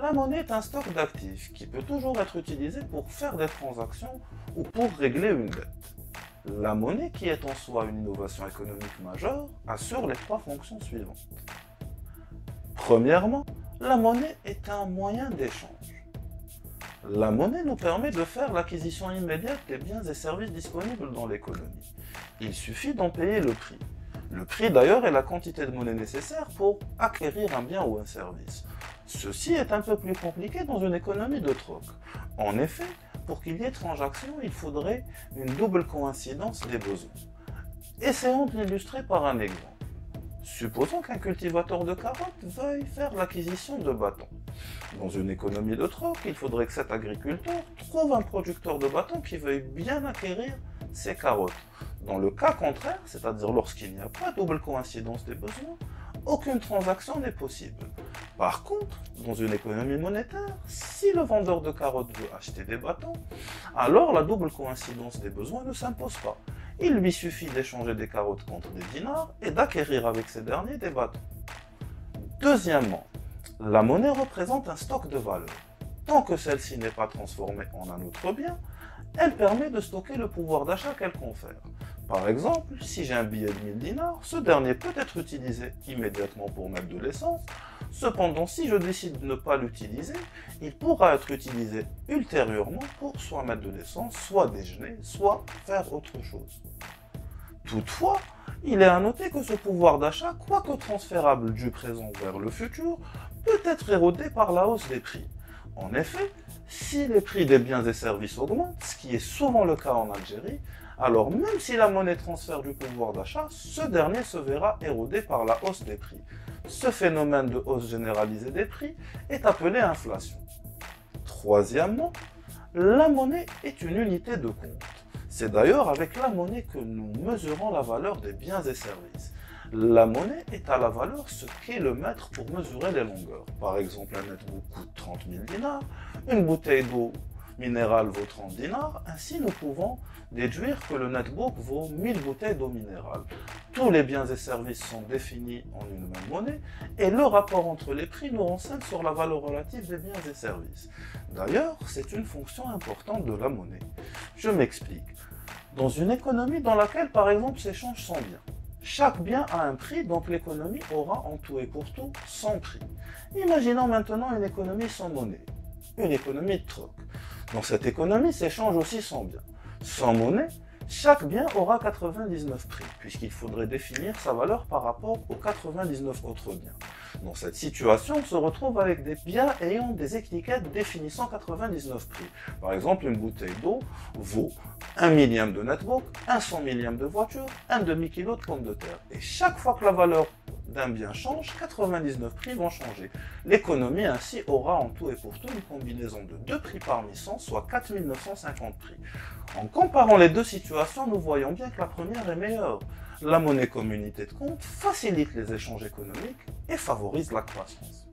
La monnaie est un stock d'actifs qui peut toujours être utilisé pour faire des transactions ou pour régler une dette. La monnaie, qui est en soi une innovation économique majeure, assure les trois fonctions suivantes. Premièrement, la monnaie est un moyen d'échange. La monnaie nous permet de faire l'acquisition immédiate des biens et services disponibles dans l'économie. Il suffit d'en payer le prix. Le prix d'ailleurs est la quantité de monnaie nécessaire pour acquérir un bien ou un service. Ceci est un peu plus compliqué dans une économie de troc. En effet, pour qu'il y ait transaction, il faudrait une double coïncidence des besoins. Essayons de l'illustrer par un exemple. Supposons qu'un cultivateur de carottes veuille faire l'acquisition de bâtons. Dans une économie de troc, il faudrait que cet agriculteur trouve un producteur de bâtons qui veuille bien acquérir ces carottes. Dans le cas contraire, c'est-à-dire lorsqu'il n'y a pas de double coïncidence des besoins, aucune transaction n'est possible. Par contre, dans une économie monétaire, si le vendeur de carottes veut acheter des bâtons, alors la double coïncidence des besoins ne s'impose pas. Il lui suffit d'échanger des carottes contre des dinars et d'acquérir avec ces derniers des bâtons. Deuxièmement, la monnaie représente un stock de valeur. Tant que celle-ci n'est pas transformée en un autre bien, elle permet de stocker le pouvoir d'achat qu'elle confère. Par exemple, si j'ai un billet de 1000 dinars, ce dernier peut être utilisé immédiatement pour mettre de l'essence. Cependant, si je décide de ne pas l'utiliser, il pourra être utilisé ultérieurement pour soit mettre de l'essence, soit déjeuner, soit faire autre chose. Toutefois, il est à noter que ce pouvoir d'achat, quoique transférable du présent vers le futur, peut être érodé par la hausse des prix. En effet, si les prix des biens et services augmentent, ce qui est souvent le cas en Algérie, alors même si la monnaie transfère du pouvoir d'achat, ce dernier se verra érodé par la hausse des prix. Ce phénomène de hausse généralisée des prix est appelé inflation. Troisièmement, la monnaie est une unité de compte. C'est d'ailleurs avec la monnaie que nous mesurons la valeur des biens et services. La monnaie est à la valeur ce qu'est le mètre pour mesurer les longueurs. Par exemple, un netbook coûte 30 000 dinars, une bouteille d'eau minérale vaut 30 dinars, ainsi nous pouvons déduire que le netbook vaut 1000 bouteilles d'eau minérale. Tous les biens et services sont définis en une même monnaie et le rapport entre les prix nous renseigne sur la valeur relative des biens et services. D'ailleurs, c'est une fonction importante de la monnaie. Je m'explique. Dans une économie dans laquelle, par exemple, s'échangent 100 biens, chaque bien a un prix, donc l'économie aura en tout et pour tout 100 prix. Imaginons maintenant une économie sans monnaie, une économie de troc. Dans cette économie s'échangent aussi 100 biens. Sans monnaie, chaque bien aura 99 prix, puisqu'il faudrait définir sa valeur par rapport aux 99 autres biens. Dans cette situation, on se retrouve avec des biens ayant des étiquettes définissant 99 prix. Par exemple, une bouteille d'eau vaut 1 millième de netbook, un 100 millième de voiture, un demi-kilo de pommes de terre. Et chaque fois que la valeur d'un bien change, 99 prix vont changer. L'économie ainsi aura en tout et pour tout une combinaison de 2 prix parmi 100, soit 4950 prix. En comparant les deux situations, nous voyons bien que la première est meilleure. La monnaie comme unité de compte facilite les échanges économiques et favorise la croissance.